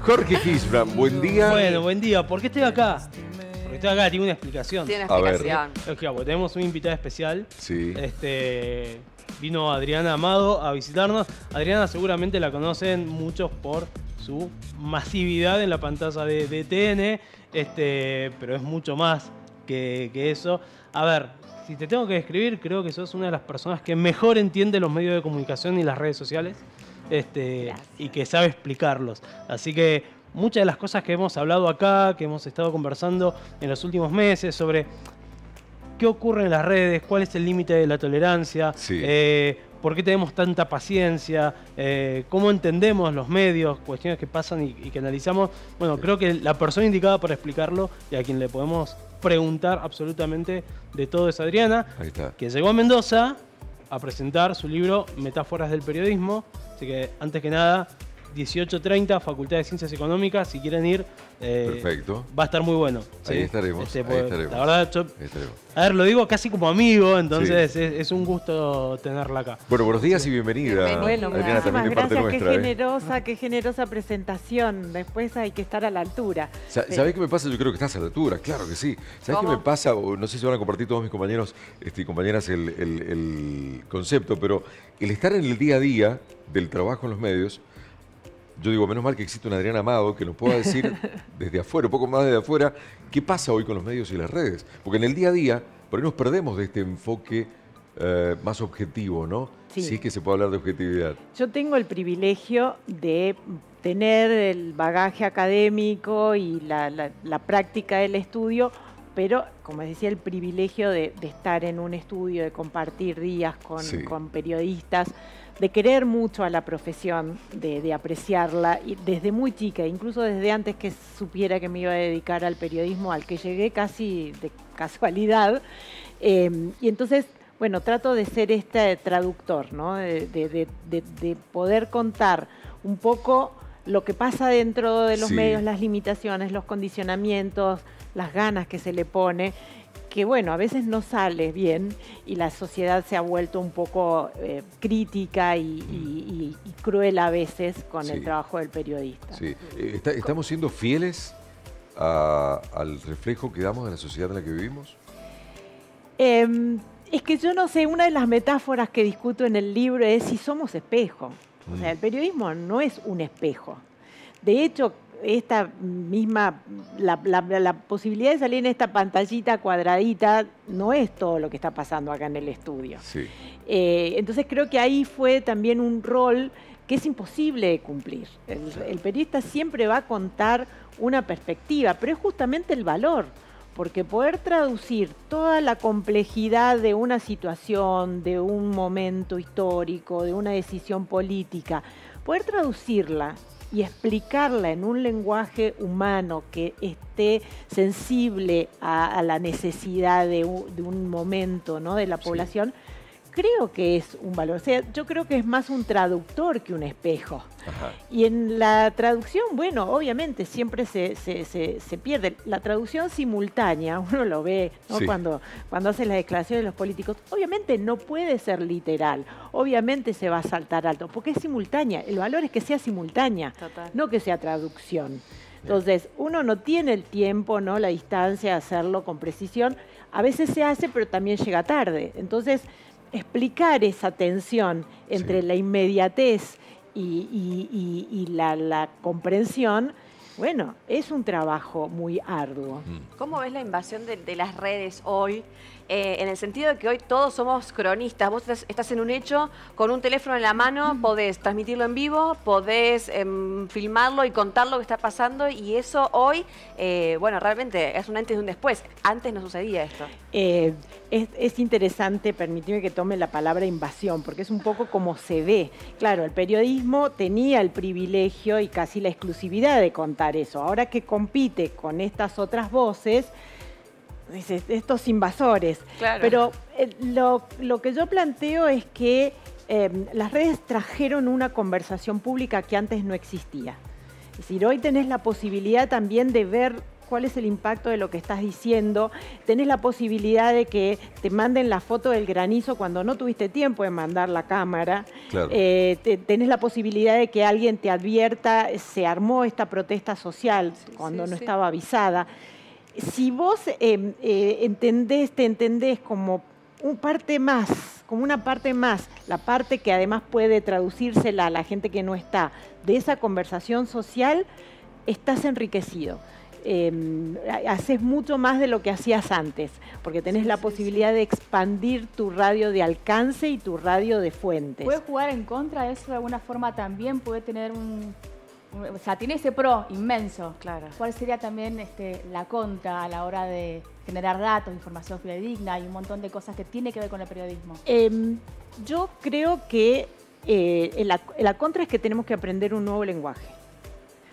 Jorge Gisbran, buen día. Bueno, buen día. ¿Por qué estoy acá? Porque estoy acá, tiene una explicación. Tiene una explicación. Porque tenemos una invitada especial. Sí. Vino Adriana Amado a visitarnos. Adriana seguramente la conocen muchos por su masividad en la pantalla de TN, pero es mucho más que eso. A ver, si te tengo que describir, creo que sos una de las personas que mejor entiende los medios de comunicación y las redes sociales, y que sabe explicarlos. Así que muchas de las cosas que hemos hablado acá, que hemos estado conversando en los últimos meses sobre qué ocurre en las redes, cuál es el límite de la tolerancia, sí. por qué tenemos tanta paciencia, cómo entendemos los medios, cuestiones que pasan y que analizamos. Bueno, creo que la persona indicada para explicarlo y a quien le podemos preguntar absolutamente de todo es Adriana, que llegó a Mendoza a presentar su libro Metáforas del Periodismo. Así que, antes que nada, 18:30, Facultad de Ciencias Económicas, si quieren ir, perfecto. Va a estar muy bueno. ¿Sí? Ahí estaremos, ahí estaremos. La verdad, a ver, lo digo casi como amigo, entonces sí. es un gusto tenerla acá. Bueno, buenos días y bienvenida. Bueno, Adriana, también gracias, parte nuestra. qué generosa presentación. Después hay que estar a la altura. ¿Sabés qué me pasa? Yo creo que estás a la altura, claro que sí. ¿Sabés qué me pasa? No sé si van a compartir todos mis compañeros y compañeras el concepto, pero el estar en el día a día del trabajo en los medios, yo digo, menos mal que existe una Adriana Amado que nos pueda decir desde afuera, un poco más desde afuera, qué pasa hoy con los medios y las redes. Porque en el día a día, por ahí nos perdemos de este enfoque más objetivo, ¿no? Sí. Si es que se puede hablar de objetividad. Yo tengo el privilegio de tener el bagaje académico y la práctica del estudio, pero, como decía, el privilegio de estar en un estudio, de compartir días con periodistas, de querer mucho a la profesión, de apreciarla, y desde muy chica, incluso desde antes que supiera que me iba a dedicar al periodismo, al que llegué casi de casualidad. Y entonces, bueno, trato de ser este traductor, ¿no? De poder contar un poco lo que pasa dentro de los medios, las limitaciones, los condicionamientos, las ganas que se le pone, que bueno, a veces no sale bien y la sociedad se ha vuelto un poco crítica y cruel a veces con el trabajo del periodista. Sí. ¿Estamos siendo fieles al reflejo que damos de la sociedad en la que vivimos? Es que yo no sé, una de las metáforas que discuto en el libro es si somos espejo. O sea, el periodismo no es un espejo. De hecho, esta misma, la posibilidad de salir en esta pantallita cuadradita no es todo lo que está pasando acá en el estudio. Sí. Entonces creo que ahí fue también un rol que es imposible de cumplir. El periodista siempre va a contar una perspectiva, pero es justamente el valor, porque poder traducir toda la complejidad de una situación, de un momento histórico, de una decisión política, poder traducirla y explicarla en un lenguaje humano que esté sensible a la necesidad de un momento, ¿no?, de la población, creo que es un valor. O sea, yo creo que es más un traductor que un espejo. Ajá. Y en la traducción, bueno, obviamente siempre se pierde. La traducción simultánea, uno lo ve, ¿no?, cuando hace las declaraciones de los políticos, obviamente no puede ser literal, obviamente se va a saltar alto, porque es simultánea. El valor es que sea simultánea, no que sea traducción. Entonces, uno no tiene el tiempo, ¿no?, la distancia de hacerlo con precisión. A veces se hace, pero también llega tarde. Entonces, explicar esa tensión entre la inmediatez y la comprensión, bueno, es un trabajo muy arduo. ¿Cómo ves la invasión de las redes hoy? En el sentido de que hoy todos somos cronistas. Vos estás en un hecho, con un teléfono en la mano, podés transmitirlo en vivo, podés filmarlo y contar lo que está pasando, y eso hoy, bueno, realmente es un antes y un después. Antes no sucedía esto. Es interesante, permíteme que tome la palabra invasión, porque es un poco como se ve. Claro, el periodismo tenía el privilegio y casi la exclusividad de contar eso. Ahora que compite con estas otras voces, estos invasores. Claro. Pero lo que yo planteo es que las redes trajeron una conversación pública que antes no existía. Es decir, hoy tenés la posibilidad también de ver cuál es el impacto de lo que estás diciendo, tenés la posibilidad de que te manden la foto del granizo cuando no tuviste tiempo de mandar la cámara, Claro. tenés la posibilidad de que alguien te advierta, se armó esta protesta social cuando no estaba avisada. Si vos te entendés como una parte más, la parte que además puede traducírsela a la gente que no está, de esa conversación social, estás enriquecido. Haces mucho más de lo que hacías antes, porque tenés la posibilidad de expandir tu radio de alcance y tu radio de fuentes. ¿Puede jugar en contra de eso de alguna forma también? ¿Puede tener o sea, tiene ese pro inmenso? Claro. ¿Cuál sería también la contra a la hora de generar datos, información fidedigna y un montón de cosas que tiene que ver con el periodismo? Yo creo que la contra es que tenemos que aprender un nuevo lenguaje.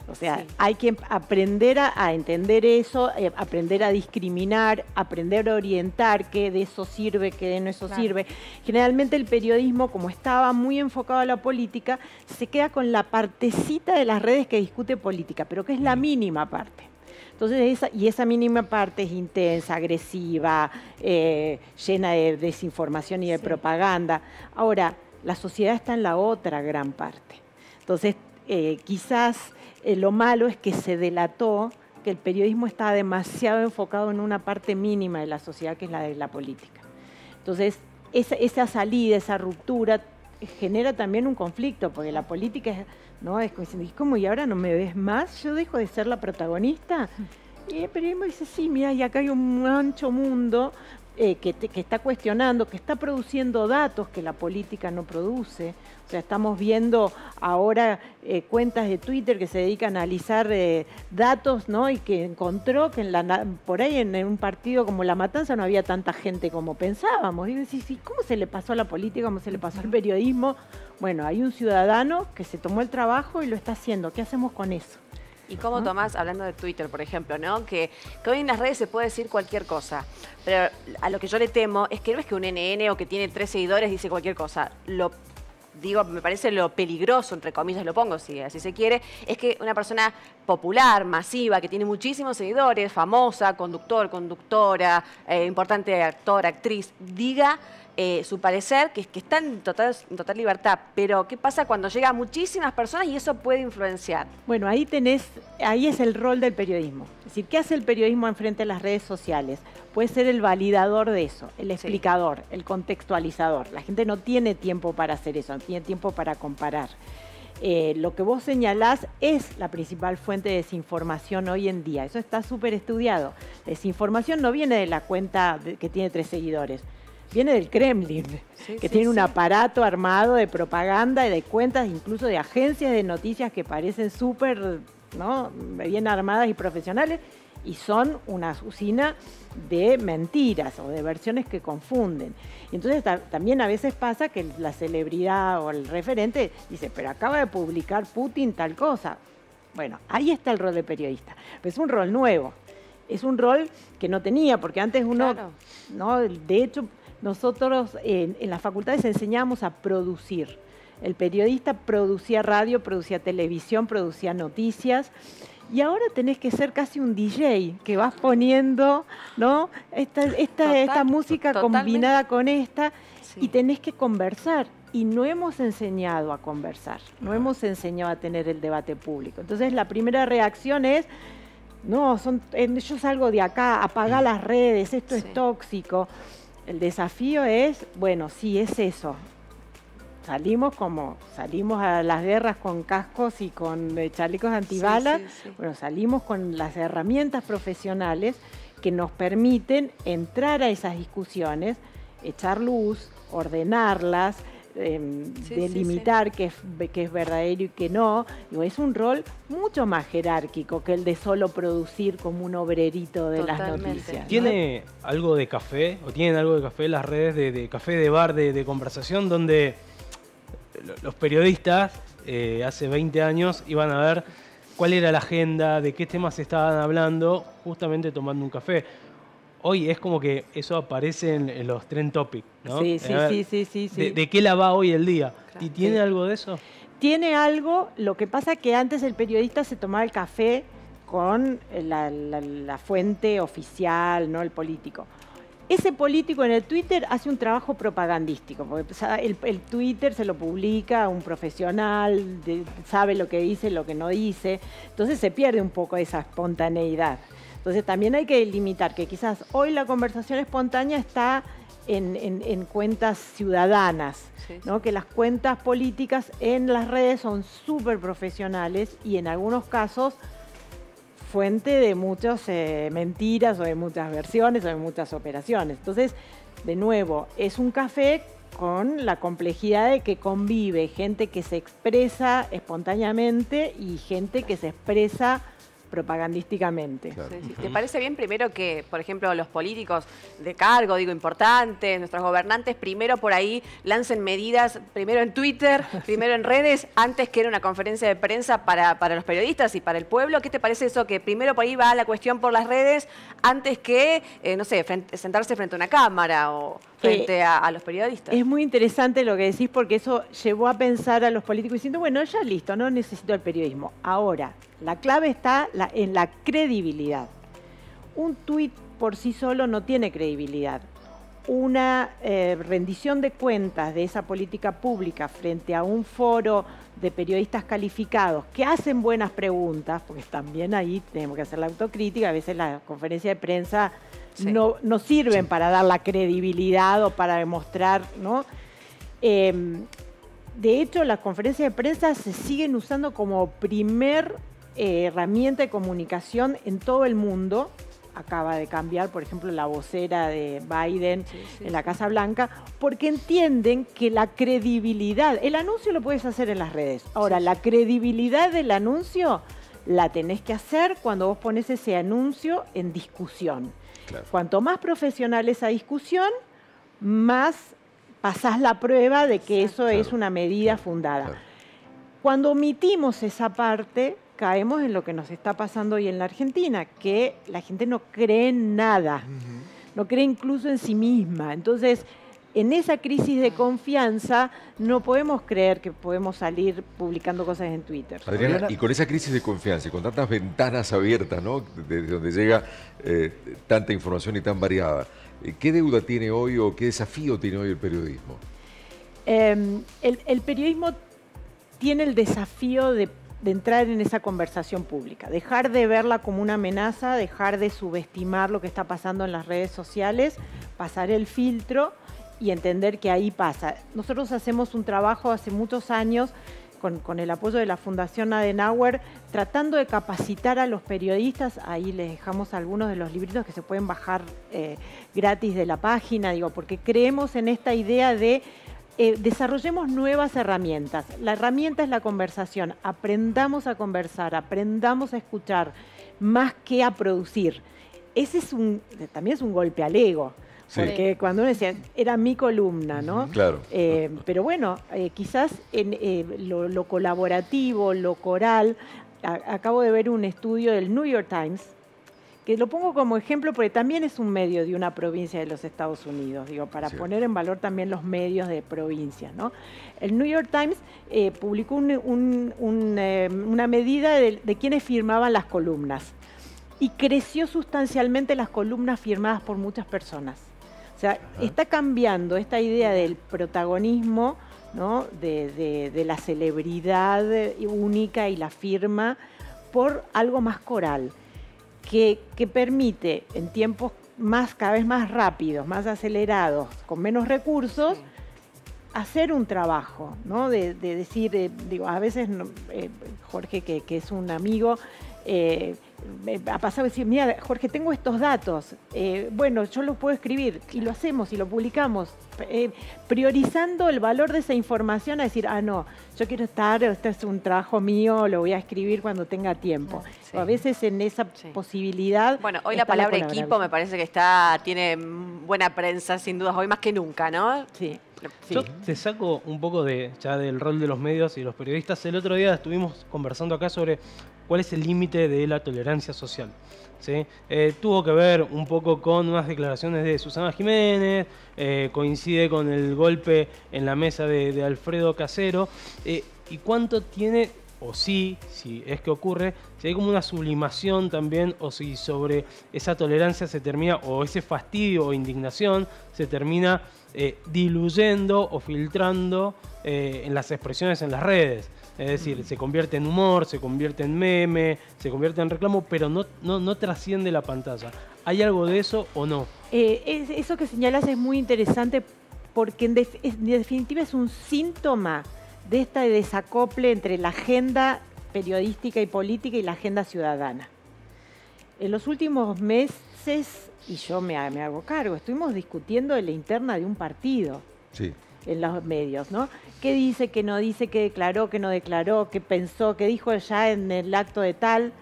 O sea, hay que aprender a entender eso, aprender a discriminar, aprender a orientar qué de eso sirve, qué de no eso sirve. Generalmente el periodismo, como estaba muy enfocado a la política, se queda con la partecita de las redes que discute política, pero que es la mínima parte. Entonces, esa mínima parte es intensa, agresiva, llena de desinformación y de propaganda. Ahora, la sociedad está en la otra gran parte. Entonces, quizás lo malo es que se delató que el periodismo está demasiado enfocado en una parte mínima de la sociedad, que es la de la política. Entonces, esa salida, esa ruptura, genera también un conflicto, porque la política es como, ¿y ahora no me ves más? ¿Yo dejo de ser la protagonista? Y el periodismo dice, sí, mira, y acá hay un ancho mundo que está cuestionando, que está produciendo datos que la política no produce. O sea, estamos viendo ahora cuentas de Twitter que se dedican a analizar datos, ¿no? Y que encontró que por ahí en un partido como La Matanza no había tanta gente como pensábamos. Y decís, ¿cómo se le pasó a la política? ¿Cómo se le pasó al periodismo? Bueno, hay un ciudadano que se tomó el trabajo y lo está haciendo. ¿Qué hacemos con eso? ¿Y cómo tomás, hablando de Twitter, por ejemplo, ¿no? Que hoy en las redes se puede decir cualquier cosa, pero a lo que yo le temo es que no es que un NN o que tiene 3 seguidores dice cualquier cosa. Me parece lo peligroso, entre comillas lo pongo, si así se quiere, es que una persona popular, masiva, que tiene muchísimos seguidores, famosa, conductor, conductora, importante actor, actriz, diga su parecer, que está en total libertad. Pero, ¿qué pasa cuando llega a muchísimas personas y eso puede influenciar? Bueno, ahí es el rol del periodismo. Es decir, ¿qué hace el periodismo enfrente de las redes sociales? Puede ser el validador de eso, el explicador, el contextualizador. La gente no tiene tiempo para hacer eso, no tiene tiempo para comparar. Lo que vos señalás es la principal fuente de desinformación hoy en día. Eso está súper estudiado. La desinformación no viene de la cuenta que tiene 3 seguidores. Viene del Kremlin, que tiene un aparato armado de propaganda y de cuentas, incluso de agencias de noticias que parecen súper, ¿no?, bien armadas y profesionales, y son una usina de mentiras o de versiones que confunden. Entonces también a veces pasa que la celebridad o el referente dice, pero acaba de publicar Putin tal cosa. Bueno, ahí está el rol de periodista, pero es un rol nuevo, es un rol que no tenía, porque antes uno, ¿no?, de hecho, nosotros en las facultades enseñábamos a producir. El periodista producía radio, producía televisión, producía noticias. Y ahora tenés que ser casi un DJ, que vas poniendo, ¿no?, esta música combinada con esta, y tenés que conversar. Y no hemos enseñado a conversar, no hemos enseñado a tener el debate público. Entonces la primera reacción es, no, yo salgo de acá, apagá las redes, esto es tóxico. El desafío es, bueno, sí, es eso. Salimos a las guerras con cascos y con chalecos antibalas. Bueno, salimos con las herramientas profesionales que nos permiten entrar a esas discusiones, echar luz, ordenarlas, delimitar qué es verdadero y qué no. Digo, es un rol mucho más jerárquico que el de solo producir como un obrerito de las noticias, ¿no? ¿Tiene algo de café o tienen algo de café las redes de café, de bar, de conversación, donde los periodistas hace 20 años iban a ver cuál era la agenda, de qué temas estaban hablando, justamente tomando un café? Hoy es como que eso aparece en los trend topics, ¿no? Sí. ¿De qué la va hoy el día? Claro. ¿Y tiene algo de eso? Tiene algo, lo que pasa es que antes el periodista se tomaba el café con la fuente oficial, ¿no? El político. Ese político en el Twitter hace un trabajo propagandístico, porque el Twitter se lo publica un profesional, sabe lo que dice, lo que no dice, entonces se pierde un poco esa espontaneidad. Entonces también hay que limitar que quizás hoy la conversación espontánea está en cuentas ciudadanas, ¿no? Que las cuentas políticas en las redes son súper profesionales y en algunos casos fuente de muchas mentiras o de muchas versiones o de muchas operaciones. Entonces, de nuevo, es un café con la complejidad de que convive gente que se expresa espontáneamente y gente que se expresa propagandísticamente. Claro. Sí, sí. ¿Te parece bien primero que, por ejemplo, los políticos de cargo, digo, importantes, nuestros gobernantes, primero por ahí lancen medidas, primero en Twitter, primero en redes, antes que en una conferencia de prensa para los periodistas y para el pueblo? ¿Qué te parece eso, que primero por ahí va la cuestión por las redes, antes que, no sé, sentarse frente a una cámara o frente a los periodistas? Es muy interesante lo que decís, porque eso llevó a pensar a los políticos diciendo, bueno, ya listo, no necesito el periodismo. Ahora, la clave está en la credibilidad. Un tuit por sí solo no tiene credibilidad. Una rendición de cuentas de esa política pública frente a un foro de periodistas calificados que hacen buenas preguntas, porque también ahí tenemos que hacer la autocrítica, a veces las conferencias de prensa no sirven para dar la credibilidad o para demostrar, ¿no? De hecho, las conferencias de prensa se siguen usando como primer herramienta de comunicación en todo el mundo. Acaba de cambiar, por ejemplo, la vocera de Biden en la Casa Blanca, porque entienden que la credibilidad, el anuncio lo puedes hacer en las redes. Ahora, la credibilidad del anuncio la tenés que hacer cuando vos pones ese anuncio en discusión. Claro. Cuanto más profesional esa discusión, más pasás la prueba de que eso es una medida fundada. Claro. Cuando omitimos esa parte, caemos en lo que nos está pasando hoy en la Argentina, que la gente no cree en nada, no cree incluso en sí misma. Entonces, en esa crisis de confianza, no podemos creer que podemos salir publicando cosas en Twitter. Adriana, y con esa crisis de confianza y con tantas ventanas abiertas, ¿no?, desde donde llega tanta información y tan variada, ¿qué deuda tiene hoy o qué desafío tiene hoy el periodismo? El periodismo tiene el desafío de entrar en esa conversación pública, dejar de verla como una amenaza, dejar de subestimar lo que está pasando en las redes sociales, pasar el filtro y entender que ahí pasa. Nosotros hacemos un trabajo hace muchos años con el apoyo de la Fundación Adenauer, tratando de capacitar a los periodistas. Ahí les dejamos algunos de los libritos que se pueden bajar gratis de la página, digo, porque creemos en esta idea de desarrollemos nuevas herramientas. La herramienta es la conversación. Aprendamos a conversar, aprendamos a escuchar, más que a producir. Ese también es un golpe al ego. Sí. Porque cuando uno decía, era mi columna, ¿no? Claro. Pero bueno, quizás en lo colaborativo, lo coral. Acabo de ver un estudio del New York Times, que lo pongo como ejemplo porque también es un medio de una provincia de los Estados Unidos, digo, para poner en valor también los medios de provincias, ¿no? El New York Times publicó una medida de quienes firmaban las columnas y creció sustancialmente las columnas firmadas por muchas personas. O sea, está cambiando esta idea del protagonismo, ¿no?, de la celebridad única y la firma por algo más coral, que permite en tiempos cada vez más rápidos, más acelerados, con menos recursos, hacer un trabajo, ¿no? De decir, digo, a veces Jorge, que es un amigo, me ha pasado decir, mira, Jorge, tengo estos datos, bueno, yo los puedo escribir, y lo hacemos y lo publicamos, priorizando el valor de esa información a decir, no, yo quiero este es un trabajo mío, lo voy a escribir cuando tenga tiempo. A veces en esa posibilidad... Bueno, hoy la palabra equipo me parece que tiene buena prensa, sin dudas, hoy más que nunca, ¿no? Sí. Yo te saco un poco ya del rol de los medios y los periodistas. El otro día estuvimos conversando acá sobre cuál es el límite de la tolerancia social, ¿sí? Tuvo que ver un poco con unas declaraciones de Susana Jiménez, coincide con el golpe en la mesa de Alfredo Casero, y cuánto tiene o si es que ocurre, si hay como una sublimación también, o si sobre esa tolerancia se termina, o ese fastidio o indignación se termina diluyendo o filtrando en las expresiones en las redes. Es decir, se convierte en humor, se convierte en meme, se convierte en reclamo, pero no trasciende la pantalla. ¿Hay algo de eso o no? Eso que señalas es muy interesante porque en definitiva es un síntoma de este desacople entre la agenda periodística y política y la agenda ciudadana. En los últimos meses, y yo me hago cargo, estuvimos discutiendo de la interna de un partido. Sí. En los medios, ¿no? ¿Qué dice, qué no dice, qué declaró, qué no declaró, qué pensó, qué dijo ya en el acto de tal?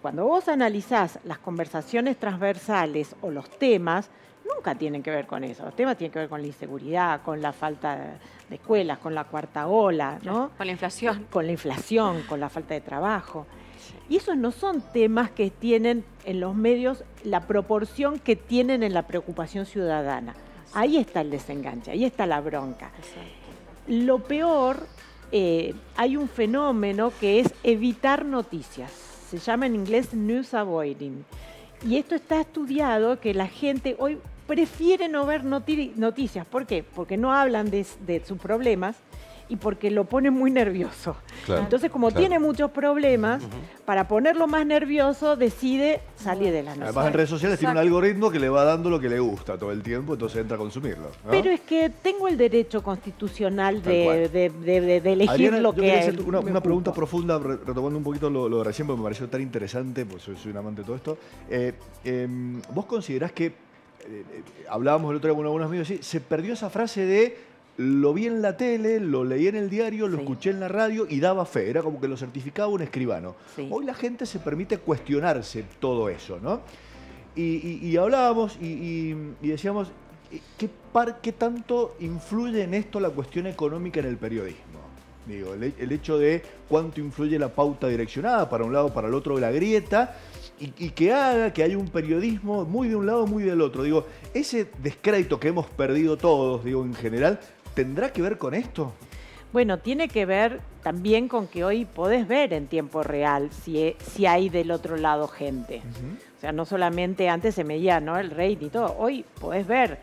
Cuando vos analizás las conversaciones transversales o los temas, nunca tienen que ver con eso. Los temas tienen que ver con la inseguridad, con la falta de escuelas, con la cuarta ola, ¿no? Con la inflación. Con la inflación, con la falta de trabajo. Y esos no son temas que tienen en los medios la proporción que tienen en la preocupación ciudadana. Ahí está el desenganche, ahí está la bronca. Lo peor, hay un fenómeno que es evitar noticias. Se llama en inglés news avoiding. Y esto está estudiado que la gente hoy prefiere no ver noticias. ¿Por qué? Porque no hablan de sus problemas y porque lo ponen muy nervioso. Claro, entonces, como tiene muchos problemas, para ponerlo más nervioso, decide salir de las noticias. Además, en redes sociales tiene un algoritmo que le va dando lo que le gusta todo el tiempo, entonces entra a consumirlo, ¿no? Pero es que tengo el derecho constitucional de elegir Adriana, lo que es. Una pregunta profunda, retomando un poquito lo de recién, porque me pareció tan interesante, pues soy un amante de todo esto. ¿Vos considerás que, hablábamos el otro día con algunos medios, ¿sí? Se perdió esa frase de lo vi en la tele, lo leí en el diario, lo escuché en la radio y daba fe, era como que lo certificaba un escribano. Sí. Hoy la gente se permite cuestionarse todo eso, ¿no? Y hablábamos y decíamos, ¿qué tanto influye en esto la cuestión económica en el periodismo? Digo, el hecho de cuánto influye la pauta direccionada para un lado, para el otro, la grieta, y que haga que haya un periodismo muy de un lado, muy del otro. Digo, ese descrédito que hemos perdido todos, digo, en general, ¿tendrá que ver con esto? Bueno, tiene que ver también con que hoy podés ver en tiempo real si hay del otro lado gente. O sea, no solamente antes se medía, ¿no?, el rating y todo. Hoy podés ver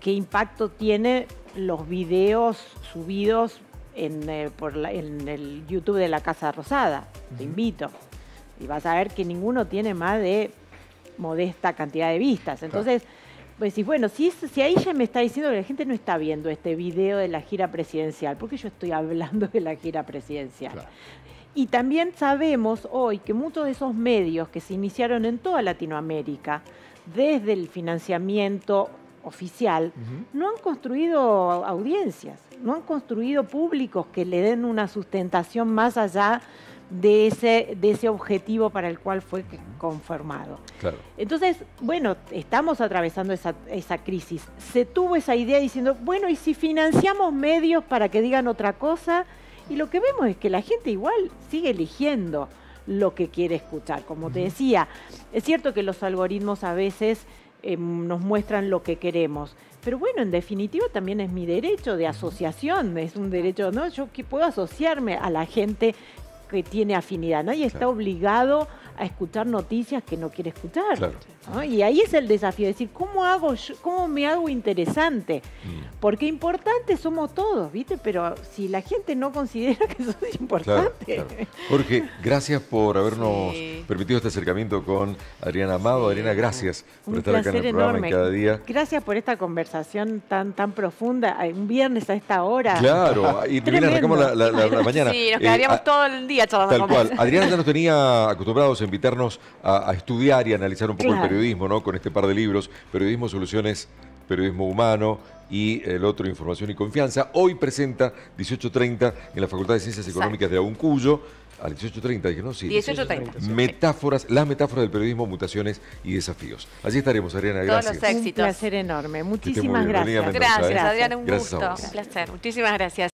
qué impacto tiene los videos subidos en el YouTube de la Casa Rosada. Te invito. Y vas a ver que ninguno tiene más de modesta cantidad de vistas. Entonces, pues sí, bueno, si ahí ya me está diciendo que la gente no está viendo este video de la gira presidencial, porque yo estoy hablando de la gira presidencial. Claro. Y también sabemos hoy que muchos de esos medios que se iniciaron en toda Latinoamérica, desde el financiamiento oficial, no han construido audiencias, no han construido públicos que le den una sustentación más allá de ese objetivo para el cual fue conformado. Claro. Entonces, bueno, estamos atravesando esa crisis. Se tuvo esa idea diciendo, bueno, ¿y si financiamos medios para que digan otra cosa? Y lo que vemos es que la gente igual sigue eligiendo lo que quiere escuchar. Como te decía, es cierto que los algoritmos a veces nos muestran lo que queremos. Pero bueno, en definitiva también es mi derecho de asociación, es un derecho, ¿no? Yo que puedo asociarme a la gente que tiene afinidad. Nadie está obligado a escuchar noticias que no quiere escuchar. Claro. ¿No? Y ahí es el desafío, decir, ¿cómo me hago interesante? Porque importantes somos todos, ¿viste? Pero si la gente no considera que eso es importante. Claro, claro. Jorge, gracias por habernos permitido este acercamiento con Adriana Amado. Adriana, gracias por estar acá en el programa Cada Día. Gracias por esta conversación tan profunda. Un viernes a esta hora. Claro, y también arrancamos la mañana. Sí, nos quedaríamos todo el día charlando con cual. Adriana ya nos tenía acostumbrados a invitarnos a estudiar y analizar un poco el periodismo, ¿no? Con este par de libros, Periodismo, Soluciones, Periodismo Humano y el otro, Información y Confianza. Hoy presenta 18:30 en la Facultad de Ciencias Económicas de Auncuyo. A 18:30, dije, ¿no? Sí. 18:30. Las metáforas del periodismo, mutaciones y desafíos. Allí estaremos, Adriana, gracias. Todos los éxitos. Un placer enorme. Muchísimas gracias. Gracias, Adriana, un gusto. Un placer. Muchísimas gracias.